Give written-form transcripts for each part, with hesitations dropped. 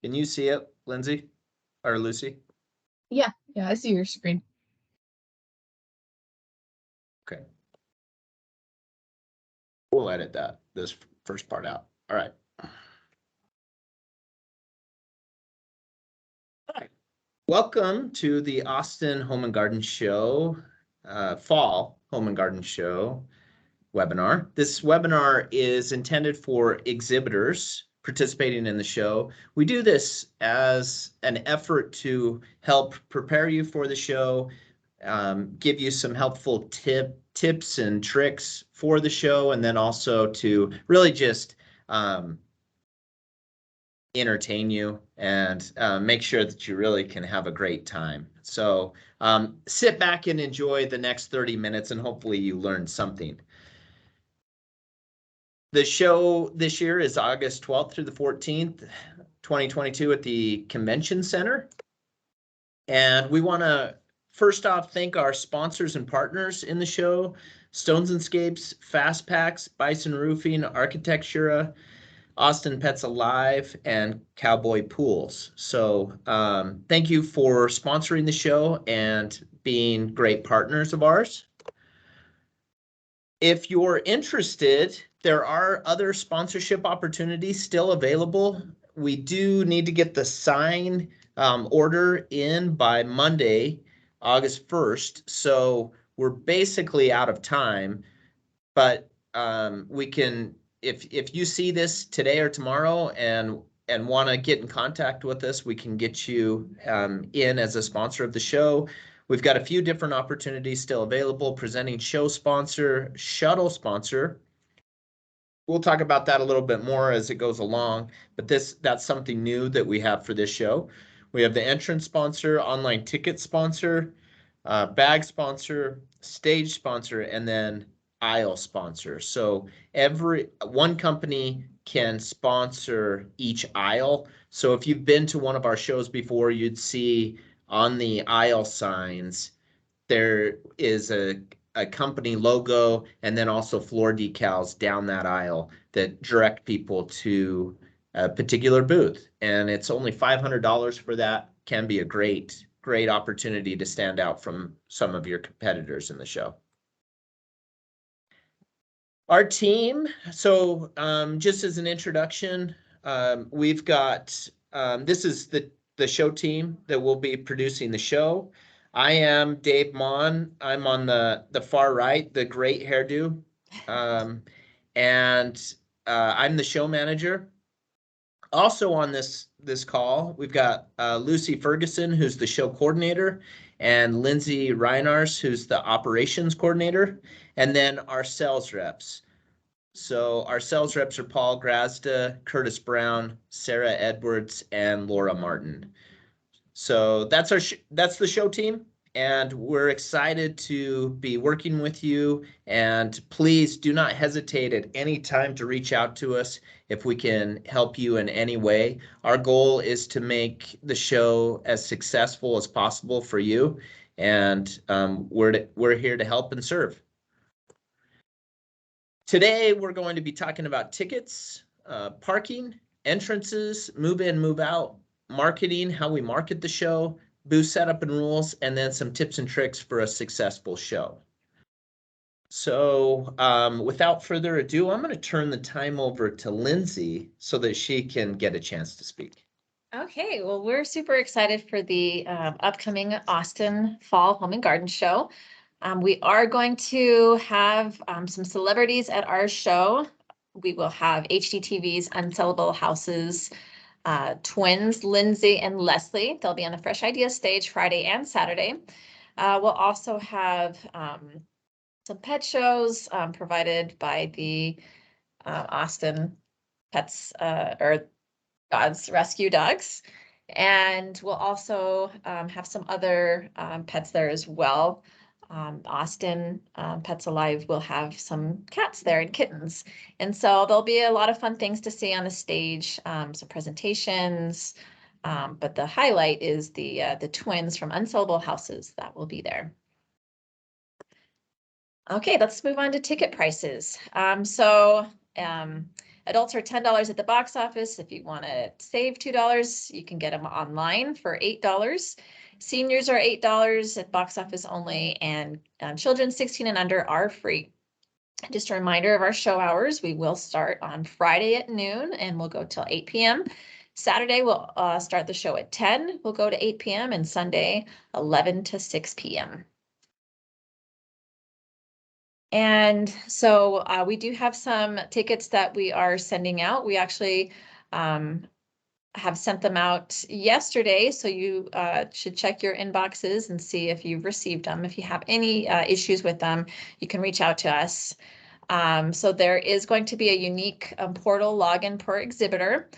Can you see it, Lindsay or Lucy? Yeah, I see your screen. Okay. We'll edit this first part out. All right. Welcome to the Austin Home and Garden Show, Fall Home and Garden Show webinar. This webinar is intended for exhibitors participating in the show. We do this as an effort to help prepare you for the show, give you some helpful tips and tricks for the show, and then also to really just entertain you and make sure that you really can have a great time. So sit back and enjoy the next 30 minutes, and hopefully you learned something. The show this year is August 12th through the 14th, 2022 at the Convention Center. And we want to first off thank our sponsors and partners in the show: Stones and Scapes, Fast Packs, Bison Roofing, Architectura, Austin Pets Alive, and Cowboy Pools. So thank you for sponsoring the show and being great partners of ours. If you're interested, there are other sponsorship opportunities still available. We do need to get the sign order in by Monday, August 1st. So we're basically out of time, but we can, if you see this today or tomorrow and want to get in contact with us, we can get you in as a sponsor of the show. We've got a few different opportunities still available: presenting show sponsor, shuttle sponsor. We'll talk about that a little bit more as it goes along, but that's something new that we have for this show. We have the entrance sponsor, online ticket sponsor, bag sponsor, stage sponsor, and then aisle sponsor. So one company can sponsor each aisle. So if you've been to one of our shows before, you'd see on the aisle signs there is a company logo and then also floor decals down that aisle that direct people to a particular booth. And it's only $500 for that. Can be a great opportunity to stand out from some of your competitors in the show. Our team, so just as an introduction, we've got, this is the show team that will be producing the show. I am Dave Mon. I'm on the far right, the great hairdo. And I'm the show manager. Also on this call, we've got Lucy Ferguson, who's the show coordinator, and Lindsay Reinars, who's the operations coordinator, and then our sales reps. So our sales reps are Paul Grazda, Curtis Brown, Sarah Edwards, and Laura Martin. So that's the show team, and we're excited to be working with you. And please do not hesitate at any time to reach out to us if we can help you in any way. Our goal is to make the show as successful as possible for you, and we're here to help and serve. Today we're going to be talking about tickets, parking, entrances, move in, move out, marketing, how we market the show, booth setup and rules, and then some tips and tricks for a successful show. So without further ado, I'm going to turn the time over to Lindsay so that she can get a chance to speak. Okay, well, we're super excited for the upcoming Austin Fall Home and Garden Show. We are going to have some celebrities at our show. We will have HGTV's Unsellable Houses twins, Lindsay and Leslie. They'll be on the Fresh Ideas stage Friday and Saturday. We'll also have some pet shows provided by the Austin Pets or God's Rescue Dogs. And we'll also have some other pets there as well. Austin Pets Alive will have some cats there and kittens. And so there'll be a lot of fun things to see on the stage, some presentations, but the highlight is the twins from Unsellable Houses that will be there. Okay, let's move on to ticket prices. Adults are $10 at the box office. If you want to save $2, you can get them online for $8. Seniors are $8 at box office only, and children 16 and under are free. Just a reminder of our show hours. We will start on Friday at noon and we'll go till 8 p.m. Saturday, we'll start the show at 10. We'll go to 8 p.m. and Sunday, 11 to 6 p.m. And so we do have some tickets that we are sending out. We actually have sent them out yesterday, so you should check your inboxes and see if you've received them. If you have any issues with them, you can reach out to us. So there is going to be a unique portal login per exhibitor.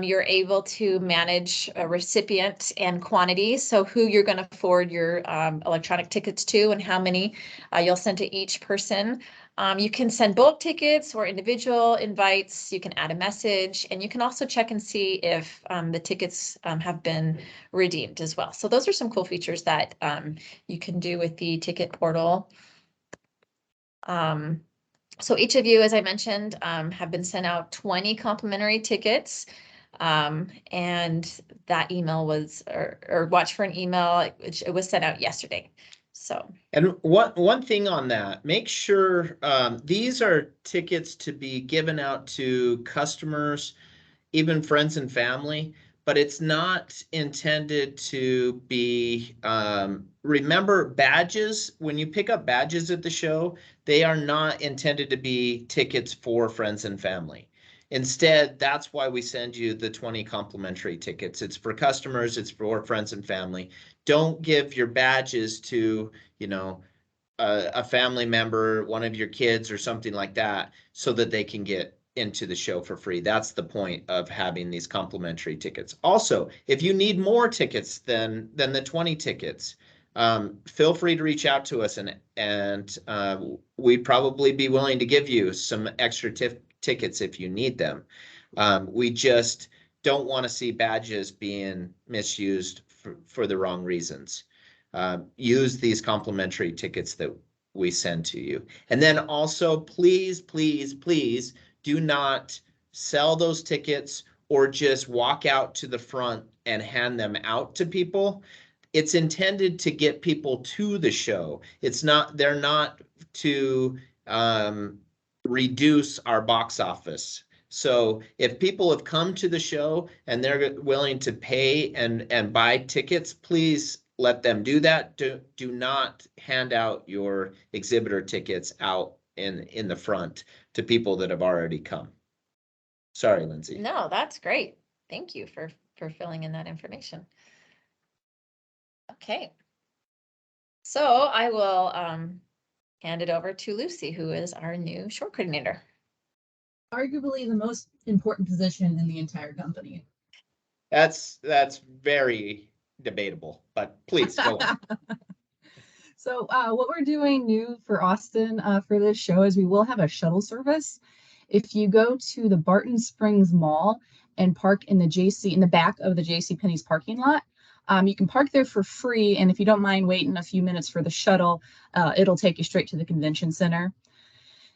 You're able to manage a recipient and quantity, so who you're going to forward your electronic tickets to and how many you'll send to each person. You can send bulk tickets or individual invites. You can add a message, and you can also check and see if the tickets have been redeemed as well. So those are some cool features that you can do with the ticket portal. So each of you, as I mentioned, have been sent out 20 complimentary tickets. And that email was, or watch for an email, it was sent out yesterday. So. And one thing on that, make sure these are tickets to be given out to customers, even friends and family, but it's not intended to be, remember badges, when you pick up badges at the show, they are not intended to be tickets for friends and family. Instead, that's why we send you the 20 complimentary tickets. It's for customers, it's for friends and family. Don't give your badges to, you know, a family member, one of your kids or something like that, so that they can get into the show for free. That's the point of having these complimentary tickets. Also, if you need more tickets than the 20 tickets, feel free to reach out to us, and we'd probably be willing to give you some extra tickets if you need them. We just don't want to see badges being misused for the wrong reasons. Use these complimentary tickets that we send to you. And then also, please, please, please do not sell those tickets or just walk out to the front and hand them out to people. It's intended to get people to the show. They're not to reduce our box office. So if people have come to the show and they're willing to pay and buy tickets, please let them do that. Do not hand out your exhibitor tickets out in the front to people that have already come. Sorry, Lindsay. No, that's great. Thank you for filling in that information. Okay. So I will hand it over to Lucy, who is our new show coordinator. Arguably the most important position in the entire company. That's very debatable, but please go on. So what we're doing new for Austin for this show is we will have a shuttle service. If you go to the Barton Springs Mall and park in the back of the JCPenney's parking lot, you can park there for free. And if you don't mind waiting a few minutes for the shuttle, it'll take you straight to the convention center.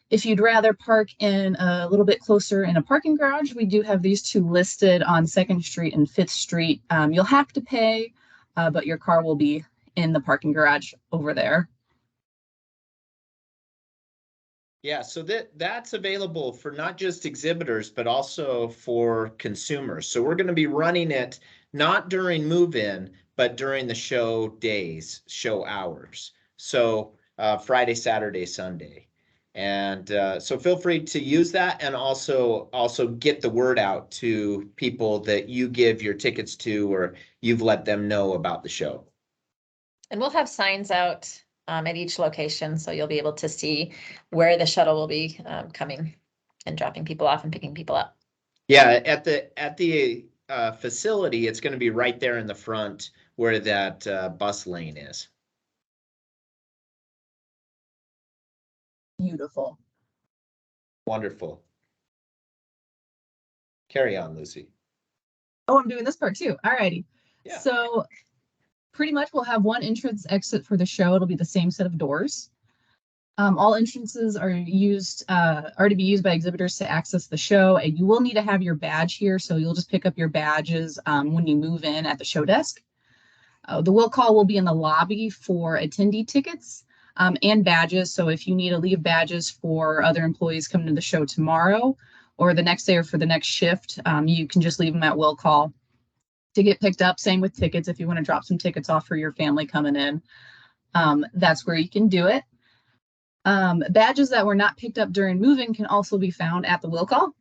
If you'd rather park in a little bit closer in a parking garage, we do have these two listed on 2nd Street and 5th Street. You'll have to pay, but your car will be in the parking garage over there. Yeah, so that's available for not just exhibitors, but also for consumers. So we're going to be running it not during move-in, but during the show days, show hours. So Friday, Saturday, Sunday. And so feel free to use that, and also get the word out to people that you give your tickets to, or you've let them know about the show. And we'll have signs out at each location, so you'll be able to see where the shuttle will be coming and dropping people off and picking people up. Yeah, at the facility, it's going to be right there in the front where that bus lane is. Beautiful. Wonderful. Carry on, Lucy. Oh, I'm doing this part too. All righty. Yeah. So pretty much we'll have one entrance exit for the show. It'll be the same set of doors. All entrances are to be used by exhibitors to access the show, and you will need to have your badge here. So you'll just pick up your badges when you move in at the show desk. The will call will be in the lobby for attendee tickets and badges. So if you need to leave badges for other employees coming to the show tomorrow or the next day or for the next shift, you can just leave them at will call to get picked up. Same with tickets. If you want to drop some tickets off for your family coming in, that's where you can do it. Badges that were not picked up during moving can also be found at the will call,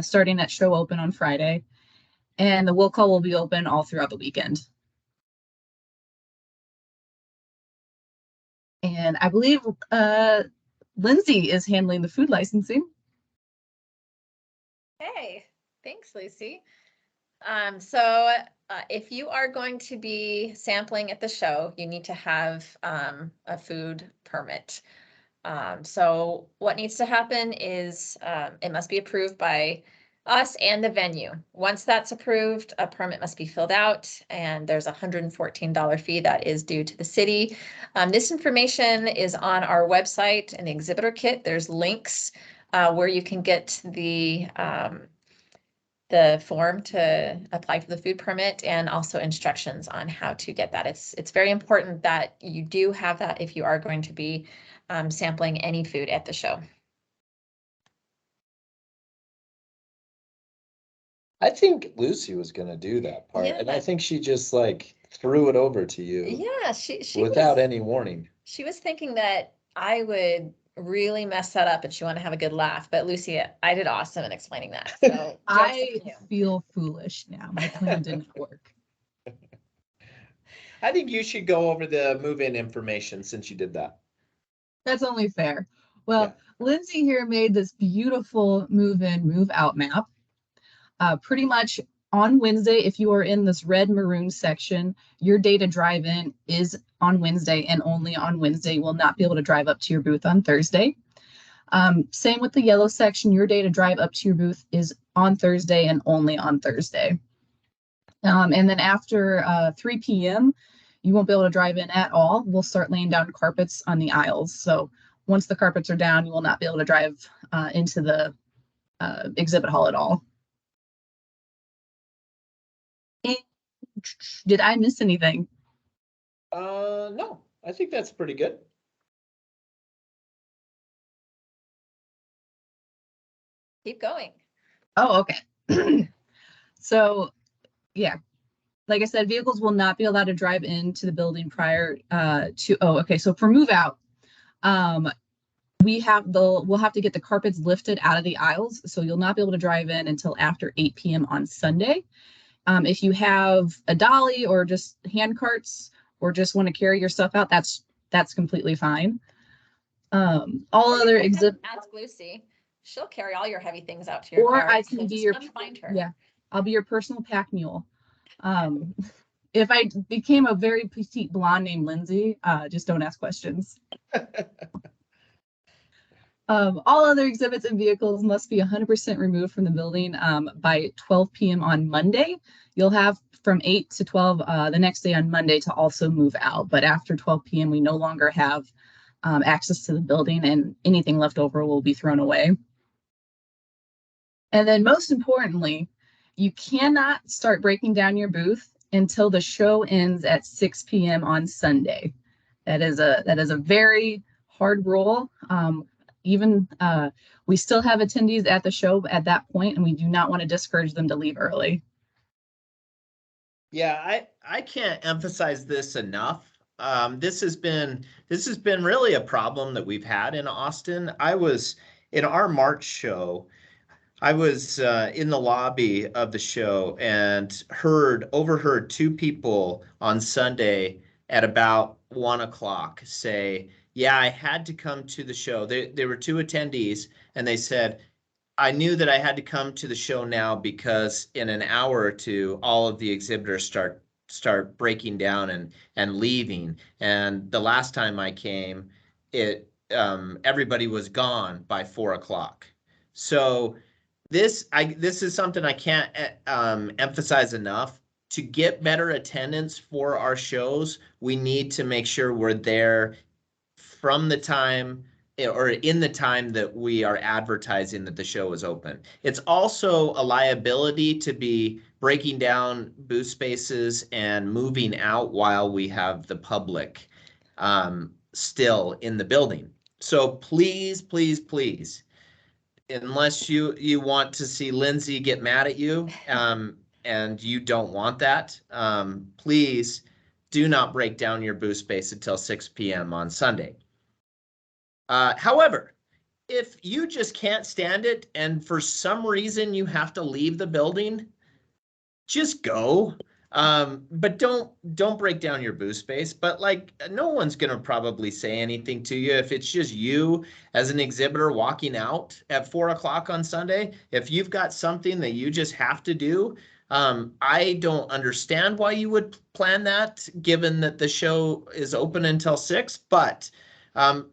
starting at show open on Friday. And the will call will be open all throughout the weekend. And I believe Lindsay is handling the food licensing. Hey, thanks, Lucy. So if you are going to be sampling at the show, you need to have a food permit. So what needs to happen is it must be approved by us and the venue. Once that's approved, a permit must be filled out, and there's a $114 fee that is due to the city. This information is on our website in the exhibitor kit. There's links where you can get the form to apply for the food permit and also instructions on how to get that. It's very important that you do have that if you are going to be sampling any food at the show. I think Lucy was gonna do that part, Yeah, and I think she just like threw it over to you Yeah, she without was, any warning. she was thinking that I would really mess that up and she wanted to have a good laugh. But Lucy, I did awesome in explaining that. So I feel foolish now. My plan did not work. I think you should go over the move-in information since you did that. That's only fair. Well, Lindsay here made this beautiful move-in, move-out map. Pretty much on Wednesday, if you are in this red maroon section, your day to drive in is on Wednesday and only on Wednesday. You will not be able to drive up to your booth on Thursday. Same with the yellow section, your day to drive up to your booth is on Thursday and only on Thursday. And then after 3 p.m., you won't be able to drive in at all. We'll start laying down carpets on the aisles. So once the carpets are down, you will not be able to drive into the exhibit hall at all. And did I miss anything? No, I think that's pretty good. keep going. Oh, okay. So, yeah, like I said, vehicles will not be allowed to drive into the building prior to, oh, okay. So for move out, we'll have to get the carpets lifted out of the aisles. So you'll not be able to drive in until after 8 p.m. on Sunday. If you have a dolly or just hand carts or just want to carry your stuff out, that's completely fine. All other exhibit. Ask Lucy. She'll carry all your heavy things out to your car. Or I can be your, find her. yeah, I'll be your personal pack mule. If I became a very petite blonde named Lindsay, just don't ask questions. All other exhibits and vehicles must be 100% removed from the building by 12 p.m. on Monday. You'll have from 8 to 12 the next day on Monday to also move out. But after 12 p.m., we no longer have access to the building, and anything left over will be thrown away. And then most importantly, you cannot start breaking down your booth until the show ends at 6 p.m. on Sunday. That is a very hard rule. We still have attendees at the show at that point, and we do not want to discourage them to leave early. Yeah, I can't emphasize this enough. This has been really a problem that we've had in Austin. I was in our March show. I was in the lobby of the show and overheard two people on Sunday at about 1 o'clock say, "Yeah, I had to come to the show." They were two attendees, and they said, "I knew that I had to come to the show now because in an hour or two, all of the exhibitors start breaking down and leaving. And the last time I came, everybody was gone by 4 o'clock." So this is something I can't emphasize enough. To get better attendance for our shows, we need to make sure we're there from the time or in the time that we are advertising that the show is open. It's also a liability to be breaking down booth spaces and moving out while we have the public still in the building. So please, please, please, unless you want to see Lindsay get mad at you, and you don't want that, please do not break down your booth space until 6 p.m. on Sunday. However, if you just can't stand it and for some reason you have to leave the building, just go. But don't break down your booth space. But like, no one's gonna probably say anything to you if it's just you as an exhibitor walking out at 4 o'clock on Sunday. If you've got something that you just have to do, I don't understand why you would plan that, given that the show is open until 6. But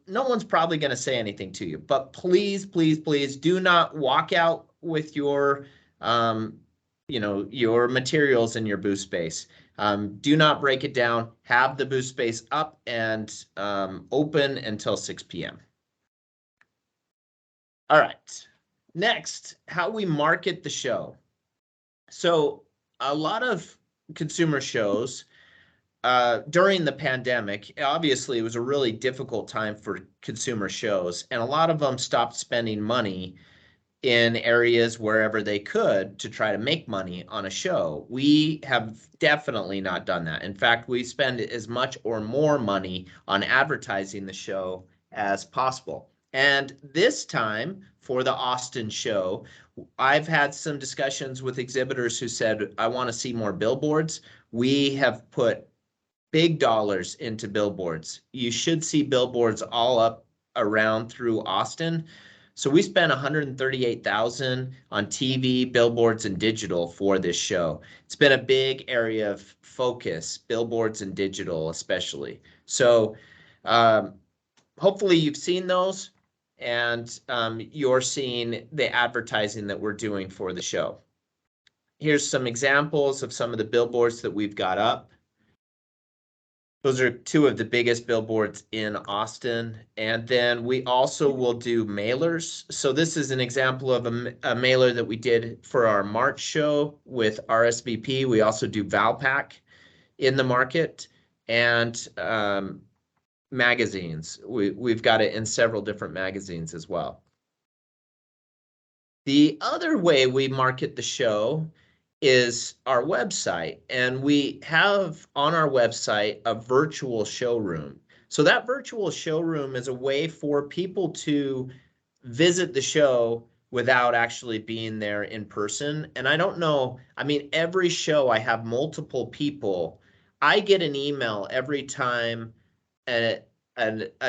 no one's probably going to say anything to you. But please, please, please do not walk out with your your materials in your booth space. Do not break it down. Have the booth space up and open until 6 p.m. All right. Next, how we market the show. So a lot of consumer shows during the pandemic, obviously it was a really difficult time for consumer shows, and a lot of them stopped spending money in areas wherever they could to try to make money on a show. We have definitely not done that. In fact, we spend as much or more money on advertising the show as possible. And this time for the Austin show, I've had some discussions with exhibitors who said, I want to see more billboards. We have put big dollars into billboards. You should see billboards all up around through Austin. So we spent $138,000 on TV, billboards, and digital for this show. It's been a big area of focus, billboards and digital especially. So hopefully you've seen those, and you're seeing the advertising that we're doing for the show. Here's some examples of some of the billboards that we've got up. Those are two of the biggest billboards in Austin. And then we also will do mailers. So this is an example of a mailer that we did for our March show with RSVP. We also do Valpak in the market, and magazines. We've got it in several different magazines as well. The other way we market the show is our website, and we have on our website a virtual showroom. So that virtual showroom is a way for people to visit the show without actually being there in person. And I don't know, I mean, every show I have multiple people. I get an email every time a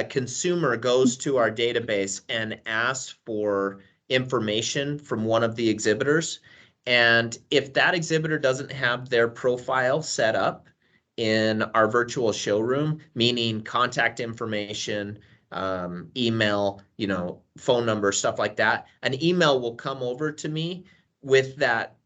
consumer goes to our database and asks for information from one of the exhibitors. And if that exhibitor doesn't have their profile set up in our virtual showroom, meaning contact information, email, phone number, stuff like that, an email will come over to me with that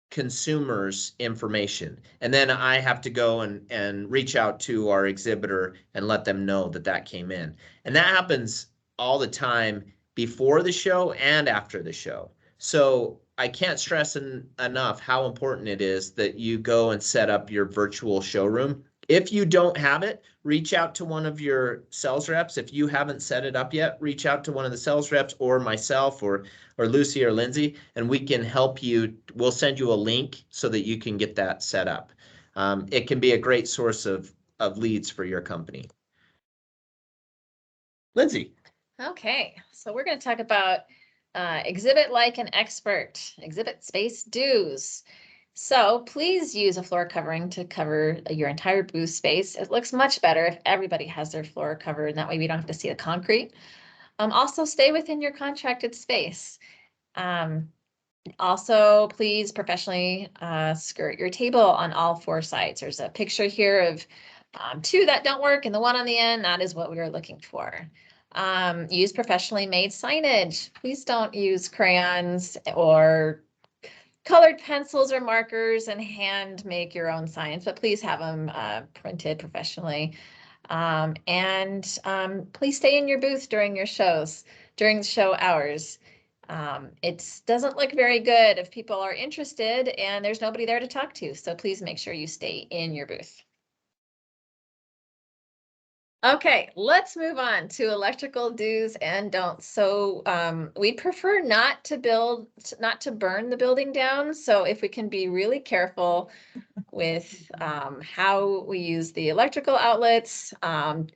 consumer's information. And then I have to go and reach out to our exhibitor and let them know that that came in. And that happens all the time before the show and after the show. So I can't stress enough how important it is that you go and set up your virtual showroom. If you don't have it, reach out to one of your sales reps. If you haven't set it up yet, reach out to one of the sales reps or myself or Lucy or Lindsay, and we can help you. We'll send you a link so that you can get that set up. It can be a great source of leads for your company. Lindsay. Okay, so we're going to talk about exhibit like an expert, exhibit space dues. So please use a floor covering to cover your entire booth space. It looks much better if everybody has their floor covered, and that way we don't have to see the concrete. Also, stay within your contracted space. Also, please professionally skirt your table on all 4 sides. There's a picture here of 2 that don't work and the one on the end. That is what we are looking for. Use professionally made signage. Please don't use crayons or colored pencils or markers and hand make your own signs, but please have them printed professionally. Please stay in your booth during your shows, during the show hours. It doesn't look very good if people are interested and there's nobody there to talk to. So please make sure you stay in your booth. Okay, let's move on to electrical do's and don'ts. So we'd prefer not to burn the building down. So if we can be really careful with how we use the electrical outlets,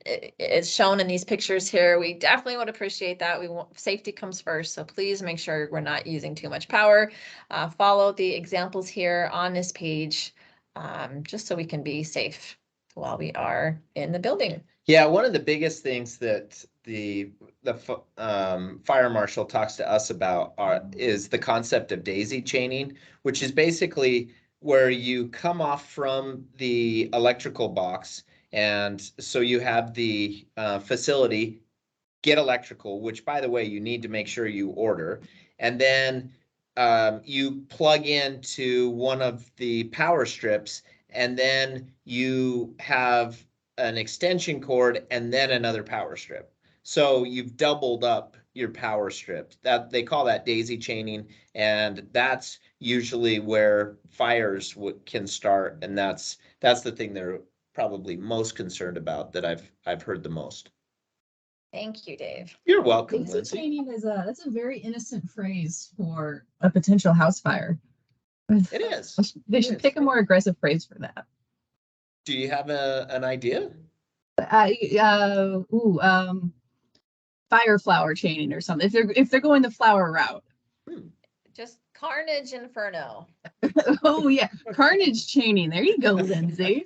it's shown in these pictures here. We definitely would appreciate that. Safety comes first. So please make sure we're not using too much power. Follow the examples here on this page, just so we can be safe while we are in the building. Yeah, one of the biggest things that the fire marshal talks to us about is the concept of daisy chaining, which is basically where you come off from the electrical box, and so you have the facility get electrical, which, by the way, you need to make sure you order, and then you plug into one of the power strips, and then you have an extension cord and then another power strip. So you've doubled up your power strip. That they call that daisy chaining, and that's usually where fires can start, and that's the thing they're probably most concerned about, that I've heard the most. Thank you, Dave. You're welcome, Daisy Lindsay. chaining that's a very innocent phrase for a potential house fire. It is. They should pick a more aggressive phrase for that. Do you have an idea? Fire flower chaining or something. If they're going the flower route. Just carnage inferno. Oh yeah, carnage chaining. There you go, Lindsay.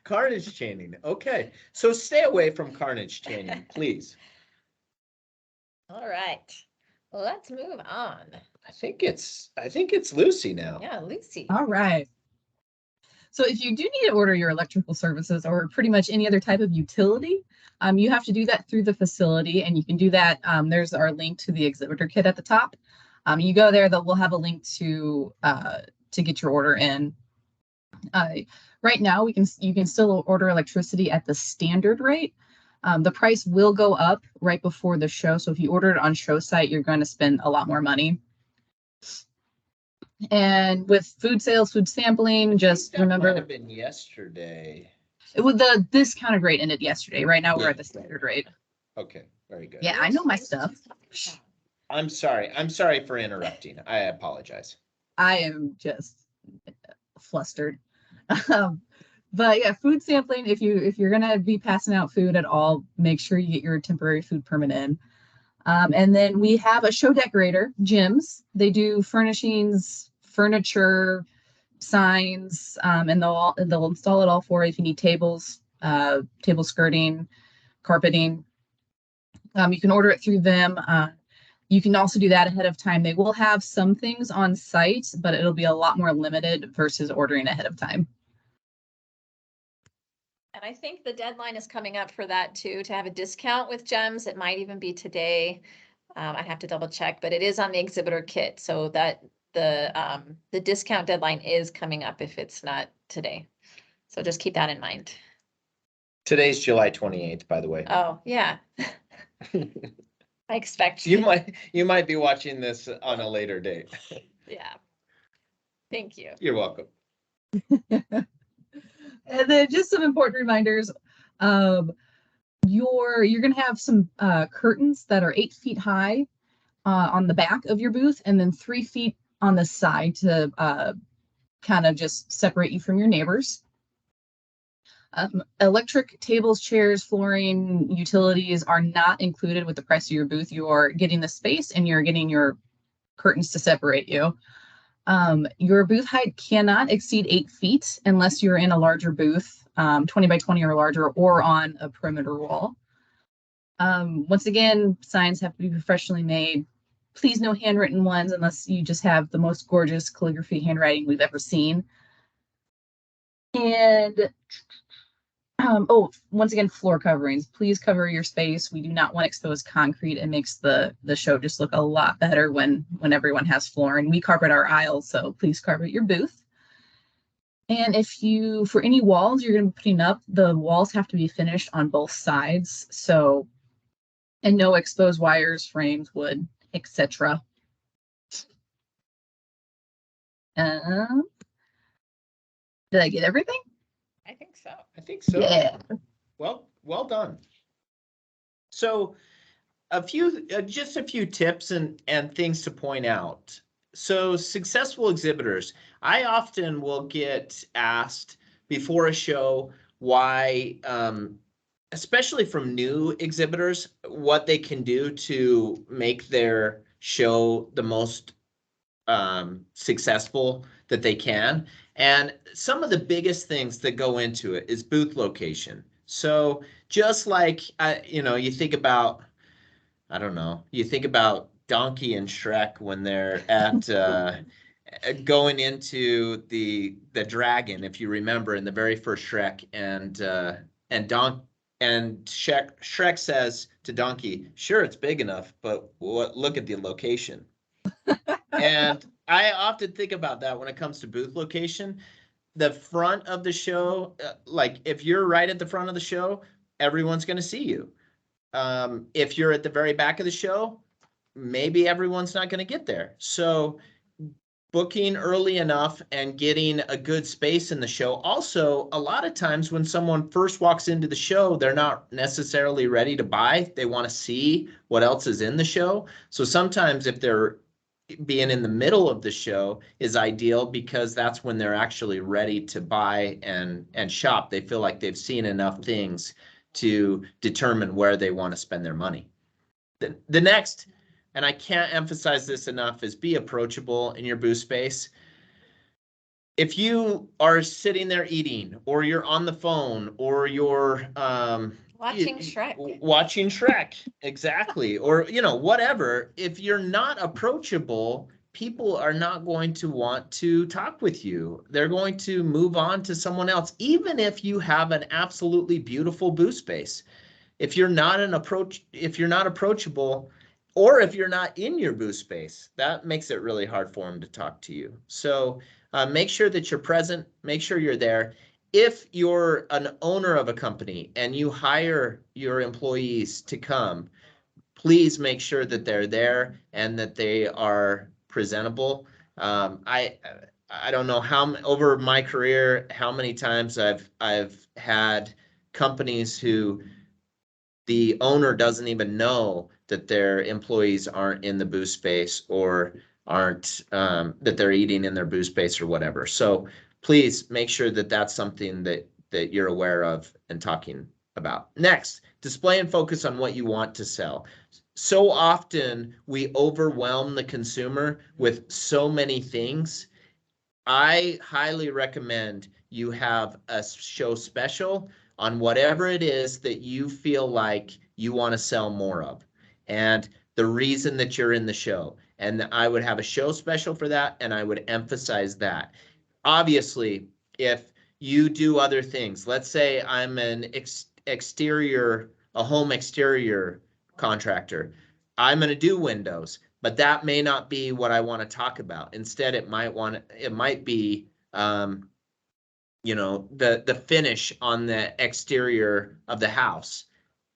Carnage chaining. Okay, so stay away from carnage chaining, please. All right, let's move on. I think it's Lucy now. Yeah, Lucy. All right. So if you do need to order your electrical services or pretty much any other type of utility, you have to do that through the facility, and you can do that. There's our link to the Exhibitor kit at the top. You go there, that we'll have a link to get your order in. Right now, you can still order electricity at the standard rate. The price will go up right before the show. So if you order it on show site, you're going to spend a lot more money. And with food sales, food sampling, just remember. Might have been yesterday. The discounted rate ended yesterday. Right now we're at the standard rate. Okay, very good. Yeah, I know my stuff. I'm sorry for interrupting. I apologize. I am just flustered. But yeah, food sampling, if you're gonna be passing out food at all, make sure you get your temporary food permit in. And then we have a show decorator, Jim's. They do furnishings, furniture, signs, and they'll install it all for you if you need tables, table skirting, carpeting. You can order it through them. You can also do that ahead of time. They will have some things on site, but it'll be a lot more limited versus ordering ahead of time. And I think the deadline is coming up for that too, to have a discount with Gems. It might even be today. I'd have to double check, but it is on the Exhibitor kit. So that the discount deadline is coming up if it's not today. So just keep that in mind. Today's July 28th, by the way. Oh, yeah. I expect you might be watching this on a later date. Yeah. Thank you. You're welcome. And then just some important reminders. You're going to have some curtains that are 8 feet high on the back of your booth, and then 3 feet on the side to kind of just separate you from your neighbors. Electric tables, chairs, flooring, utilities are not included with the price of your booth. You are getting the space and you're getting your curtains to separate you. Your booth height cannot exceed 8 feet unless you're in a larger booth, 20 by 20 or larger, or on a perimeter wall. Once again, signs have to be professionally made. Please no handwritten ones unless you just have the most gorgeous calligraphy handwriting we've ever seen. And once again, floor coverings. Please cover your space. We do not want exposed concrete. It makes the show just look a lot better when everyone has flooring. We carpet our aisles, so please carpet your booth. And if you, for any walls you're going to be putting up, the walls have to be finished on both sides. So, and no exposed wires, frames, wood, etc. Uh, did I get everything? I think so. I think so. Yeah. Well done. So just a few tips and things to point out. So successful exhibitors, I often will get asked before a show why, especially from new exhibitors, what they can do to make their show the most successful that they can. And some of the biggest things that go into it is booth location. So just like, you think about, I don't know, you think about Donkey and Shrek when they're at going into the dragon, if you remember in the very first Shrek, and Don and Shrek says to Donkey, "Sure, it's big enough, but look at the location." And I often think about that when it comes to booth location. The front of the show, like if you're right at the front of the show, everyone's going to see you. If you're at the very back of the show, maybe everyone's not going to get there. So booking early enough and getting a good space in the show. Also, a lot of times when someone first walks into the show, they're not necessarily ready to buy. They want to see what else is in the show. So sometimes if they're being in the middle of the show is ideal because that's when they're actually ready to buy and shop. They feel like they've seen enough things to determine where they want to spend their money. The next, and I can't emphasize this enough, is be approachable in your booth space. If you are sitting there eating, or you're on the phone, or you're Watching Shrek. watching Shrek, exactly, or whatever, if you're not approachable, people are not going to want to talk with you. They're going to move on to someone else, even if you have an absolutely beautiful booth space. If you're not approachable, or if you're not in your booth space, that makes it really hard for them to talk to you. So make sure that you're present, make sure you're there. If you're an owner of a company and you hire your employees to come, please make sure that they're there and that they are presentable. I don't know over my career how many times I've had companies who the owner doesn't even know that their employees aren't in the booth space, or aren't that they're eating in their booth space or whatever. So please make sure that that's something that you're aware of and talking about. Next, display and focus on what you want to sell. So often we overwhelm the consumer with so many things. I highly recommend you have a show special on whatever it is that you feel like you want to sell more of, and the reason that you're in the show. And I would have a show special for that, and I would emphasize that. Obviously, if you do other things, let's say I'm an a home exterior contractor, I'm going to do windows, but that may not be what I want to talk about. Instead, it might be, the finish on the exterior of the house.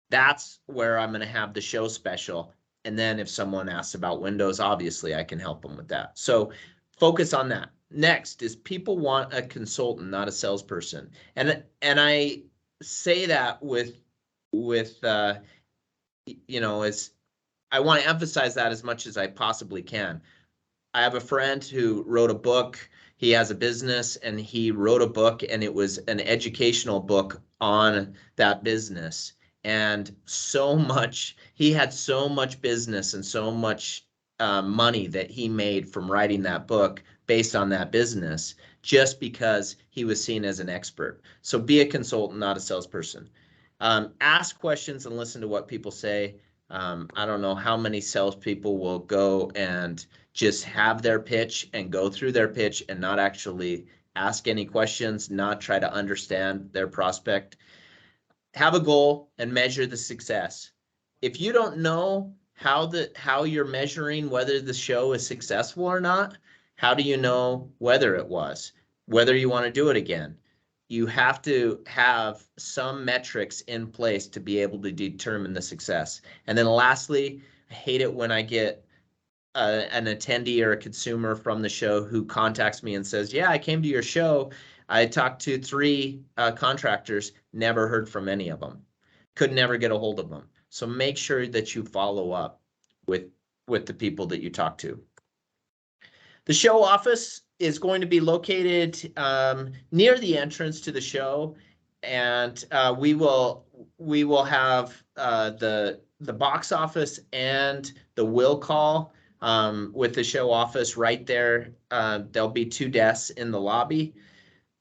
That's where I'm going to have the show special. And then if someone asks about windows, obviously I can help them with that. So focus on that. Next is people want a consultant, not a salesperson. And I say that with as I want to emphasize that as much as I possibly can. I have a friend who wrote a book. He has a business and he wrote a book, and it was an educational book on that business. And he had so much business and so much money that he made from writing that book based on that business, just because he was seen as an expert. So be a consultant, not a salesperson. Ask questions and listen to what people say. I don't know how many salespeople will go and just have their pitch and go through their pitch and not actually ask any questions, not try to understand their prospect. Have a goal and measure the success. If you don't know how you're measuring whether the show is successful or not, how do you know whether it was? whether you want to do it again. You have to have some metrics in place to be able to determine the success. And then lastly, I hate it when I get an attendee or a consumer from the show who contacts me and says, yeah, I came to your show. I talked to 3 contractors, never heard from any of them. Could never get a hold of them. So make sure that you follow up with the people that you talk to. The show office is going to be located near the entrance to the show, and we will have the box office and the will call with the show office right there. There'll be 2 desks in the lobby.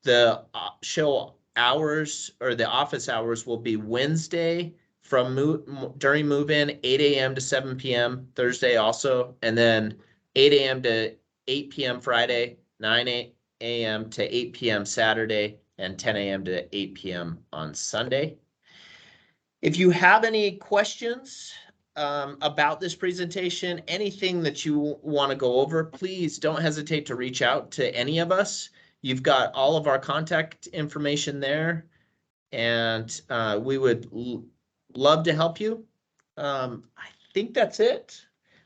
The show hours or the office hours will be Wednesday from during move-in, 8 a.m. to 7 p.m. Thursday also, and then 8 a.m. to 8 p.m. Friday, 9 a.m. to 8 p.m. Saturday, and 10 a.m. to 8 p.m. on Sunday. If you have any questions about this presentation, anything that you want to go over, please don't hesitate to reach out to any of us. You've got all of our contact information there, and we would love to help you. I think that's it.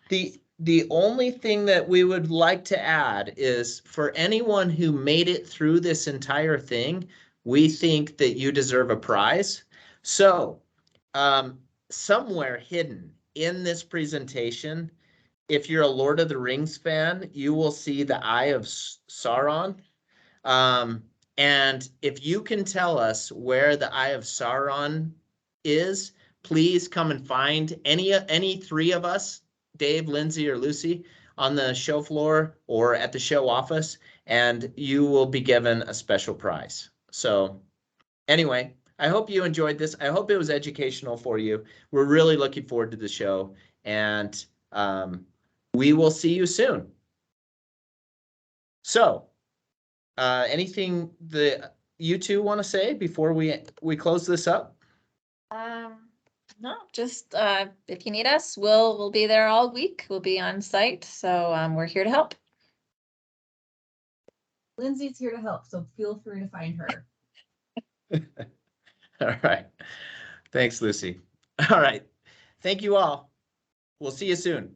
The only thing that we would like to add is for anyone who made it through this entire thing, we think that you deserve a prize. So somewhere hidden in this presentation, if you're a Lord of the Rings fan, you will see the Eye of Sauron. And if you can tell us where the Eye of Sauron is, please come and find any 3 of us, Dave, Lindsay, or Lucy, on the show floor or at the show office, and you will be given a special prize. So anyway, I hope you enjoyed this. I hope it was educational for you. We're really looking forward to the show, and we will see you soon. So, anything that you 2 want to say before we close this up? No, just if you need us, we'll be there all week. We'll be on site, so we're here to help. Lindsay's here to help, so feel free to find her. All right. Thanks, Lucy. All right. Thank you all. We'll see you soon.